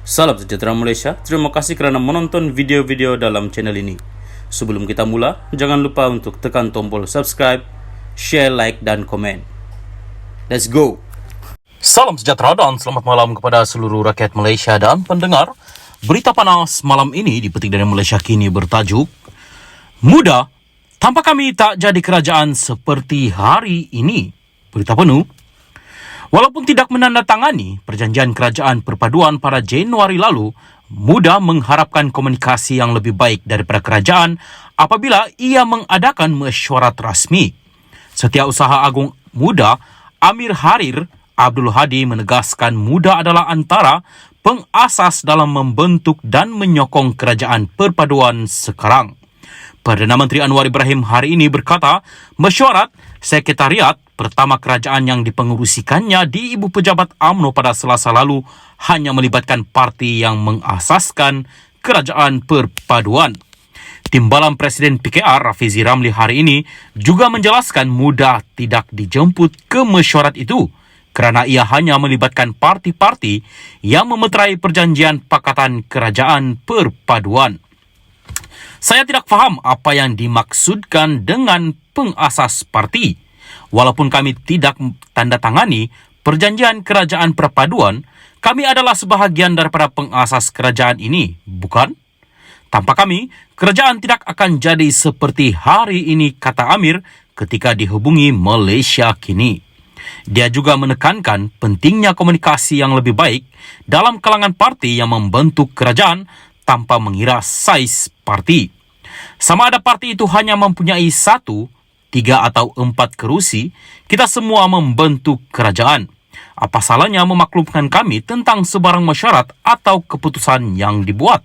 Salam sejahtera Malaysia, terima kasih kerana menonton video-video dalam channel ini. Sebelum kita mula, jangan lupa untuk tekan tombol subscribe, share, like dan komen. Let's go! Salam sejahtera dan selamat malam kepada seluruh rakyat Malaysia dan pendengar. Berita panas malam ini dipetik dari Malaysia Kini bertajuk Muda, tanpa kami tak jadi kerajaan seperti hari ini. Berita penuh. Walaupun tidak menandatangani perjanjian kerajaan perpaduan pada Januari lalu, Muda mengharapkan komunikasi yang lebih baik daripada kerajaan apabila ia mengadakan mesyuarat rasmi. Setiausaha Agung Muda, Amir Harir Abdul Hadi menegaskan Muda adalah antara pengasas dalam membentuk dan menyokong kerajaan perpaduan sekarang. Perdana Menteri Anwar Ibrahim hari ini berkata, mesyuarat sekretariat pertama kerajaan yang dipengerusikannya di Ibu Pejabat UMNO pada Selasa lalu hanya melibatkan parti yang mengasaskan kerajaan perpaduan. Timbalan Presiden PKR Rafizi Ramli hari ini juga menjelaskan Muda tidak dijemput ke mesyuarat itu kerana ia hanya melibatkan parti-parti yang memeterai perjanjian Pakatan Kerajaan Perpaduan. Saya tidak faham apa yang dimaksudkan dengan pengasas parti. Walaupun kami tidak tanda tangani perjanjian kerajaan perpaduan, kami adalah sebahagian daripada pengasas kerajaan ini, bukan? Tanpa kami, kerajaan tidak akan jadi seperti hari ini, kata Amir ketika dihubungi Malaysia Kini. Dia juga menekankan pentingnya komunikasi yang lebih baik dalam kalangan parti yang membentuk kerajaan tanpa mengira saiz parti. Sama ada parti itu hanya mempunyai 1, 3 atau 4 kerusi, kita semua membentuk kerajaan. Apa salahnya memaklumkan kami tentang sebarang mesyuarat atau keputusan yang dibuat?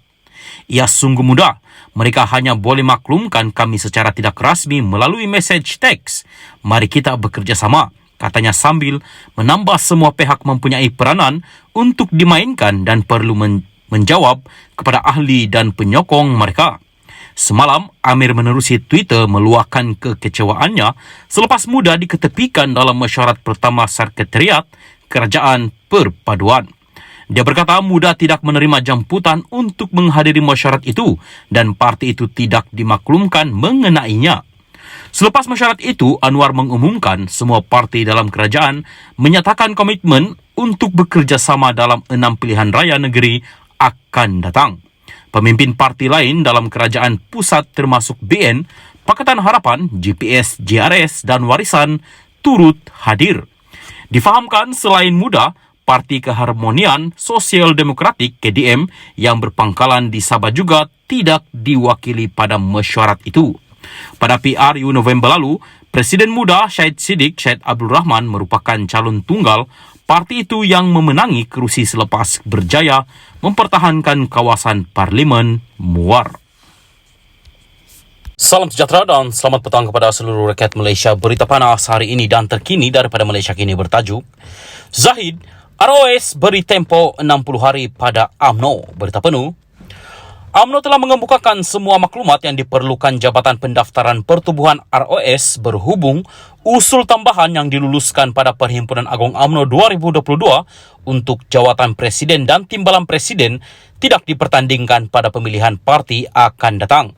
Ia sungguh mudah. Mereka hanya boleh maklumkan kami secara tidak rasmi melalui message teks. Mari kita bekerjasama, katanya sambil menambah semua pihak mempunyai peranan untuk dimainkan dan perlu menjawab kepada ahli dan penyokong mereka. Semalam, Amir menerusi Twitter meluahkan kekecewaannya selepas Muda diketepikan dalam mesyuarat pertama Sekretariat Kerajaan Perpaduan. Dia berkata Muda tidak menerima jemputan untuk menghadiri mesyuarat itu dan parti itu tidak dimaklumkan mengenainya. Selepas mesyuarat itu, Anwar mengumumkan semua parti dalam kerajaan menyatakan komitmen untuk bekerjasama dalam 6 pilihan raya negeri akan datang. Pemimpin parti lain dalam kerajaan pusat termasuk BN, Pakatan Harapan, GPS, JRS dan Warisan turut hadir. Difahamkan selain Muda, Parti Keharmonian Sosial Demokratik KDM yang berpangkalan di Sabah juga tidak diwakili pada mesyuarat itu. Pada PRU November lalu, Presiden Muda Syed Siddiq Syed Abdul Rahman merupakan calon tunggal parti itu yang memenangi kerusi selepas berjaya mempertahankan kawasan Parlimen Muar. Salam sejahtera dan selamat petang kepada seluruh rakyat Malaysia. Berita panas hari ini dan terkini daripada Malaysia Kini bertajuk Zahid, ROS beri tempoh 60 hari pada UMNO. Berita penuh. UMNO telah mengemukakan semua maklumat yang diperlukan Jabatan Pendaftaran Pertubuhan ROS berhubung usul tambahan yang diluluskan pada Perhimpunan Agung UMNO 2022 untuk jawatan Presiden dan Timbalan Presiden tidak dipertandingkan pada pemilihan parti akan datang.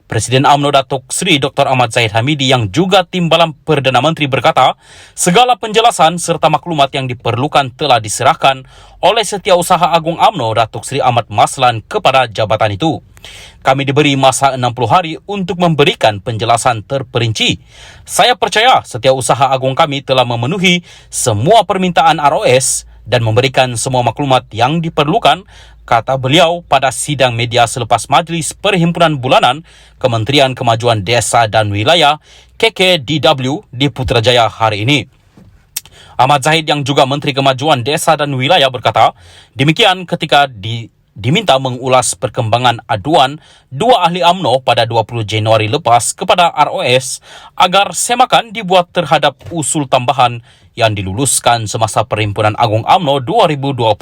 Presiden UMNO Datuk Seri Dr. Ahmad Zahid Hamidi yang juga Timbalan Perdana Menteri berkata, segala penjelasan serta maklumat yang diperlukan telah diserahkan oleh Setiausaha Agung UMNO Datuk Seri Ahmad Maslan kepada jabatan itu. Kami diberi masa 60 hari untuk memberikan penjelasan terperinci. Saya percaya Setiausaha Agung kami telah memenuhi semua permintaan ROS dan memberikan semua maklumat yang diperlukan, kata beliau pada sidang media selepas Majlis Perhimpunan Bulanan Kementerian Kemajuan Desa dan Wilayah KKDW di Putrajaya hari ini. Ahmad Zahid yang juga Menteri Kemajuan Desa dan Wilayah berkata, demikian ketika diminta mengulas perkembangan aduan 2 ahli UMNO pada 20 Januari lepas kepada ROS agar semakan dibuat terhadap usul tambahan yang diluluskan semasa Perhimpunan Agung UMNO 2022.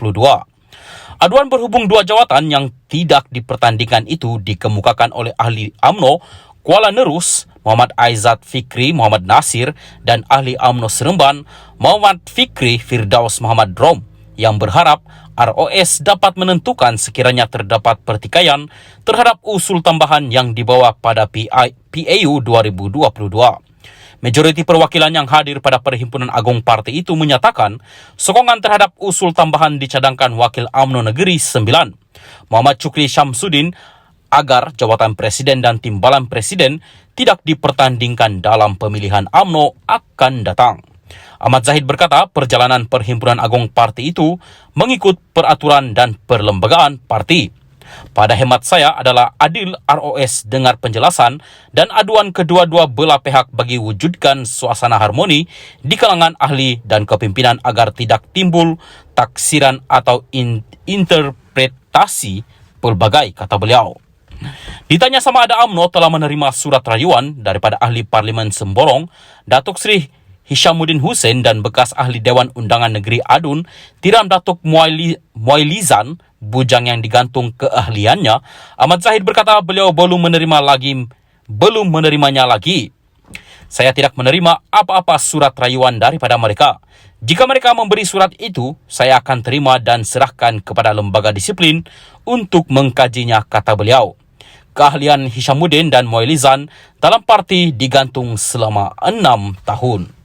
Aduan berhubung 2 jawatan yang tidak dipertandingkan itu dikemukakan oleh ahli UMNO Kuala Nerus Muhammad Aizat Fikri Muhammad Nasir dan ahli UMNO Seremban Muhammad Fikri Firdaus Muhammad Rom yang berharap ROS dapat menentukan sekiranya terdapat pertikaian terhadap usul tambahan yang dibawa pada PAU 2022. Majoriti perwakilan yang hadir pada Perhimpunan Agung Parti itu menyatakan sokongan terhadap usul tambahan dicadangkan Wakil UMNO Negeri 9, Muhammad Chukri Syamsuddin, agar jawatan Presiden dan Timbalan Presiden tidak dipertandingkan dalam pemilihan UMNO akan datang. Ahmad Zahid berkata perjalanan Perhimpunan Agung Parti itu mengikut peraturan dan perlembagaan parti. Pada hemat saya adalah adil ROS dengar penjelasan dan aduan kedua-dua belah pihak bagi wujudkan suasana harmoni di kalangan ahli dan kepimpinan agar tidak timbul taksiran atau interpretasi pelbagai, kata beliau. Ditanya sama ada UMNO telah menerima surat rayuan daripada ahli Parlimen Semborong, Datuk Seri Hishamuddin Hussein dan bekas ahli Dewan Undangan Negeri Adun, Tiram Datuk Muailizan, bujang yang digantung keahliannya, Ahmad Zahid berkata beliau belum menerimanya lagi. Saya tidak menerima apa-apa surat rayuan daripada mereka. Jika mereka memberi surat itu, saya akan terima dan serahkan kepada lembaga disiplin untuk mengkajinya, kata beliau. Keahlian Hishamuddin dan Muailizan dalam parti digantung selama 6 tahun.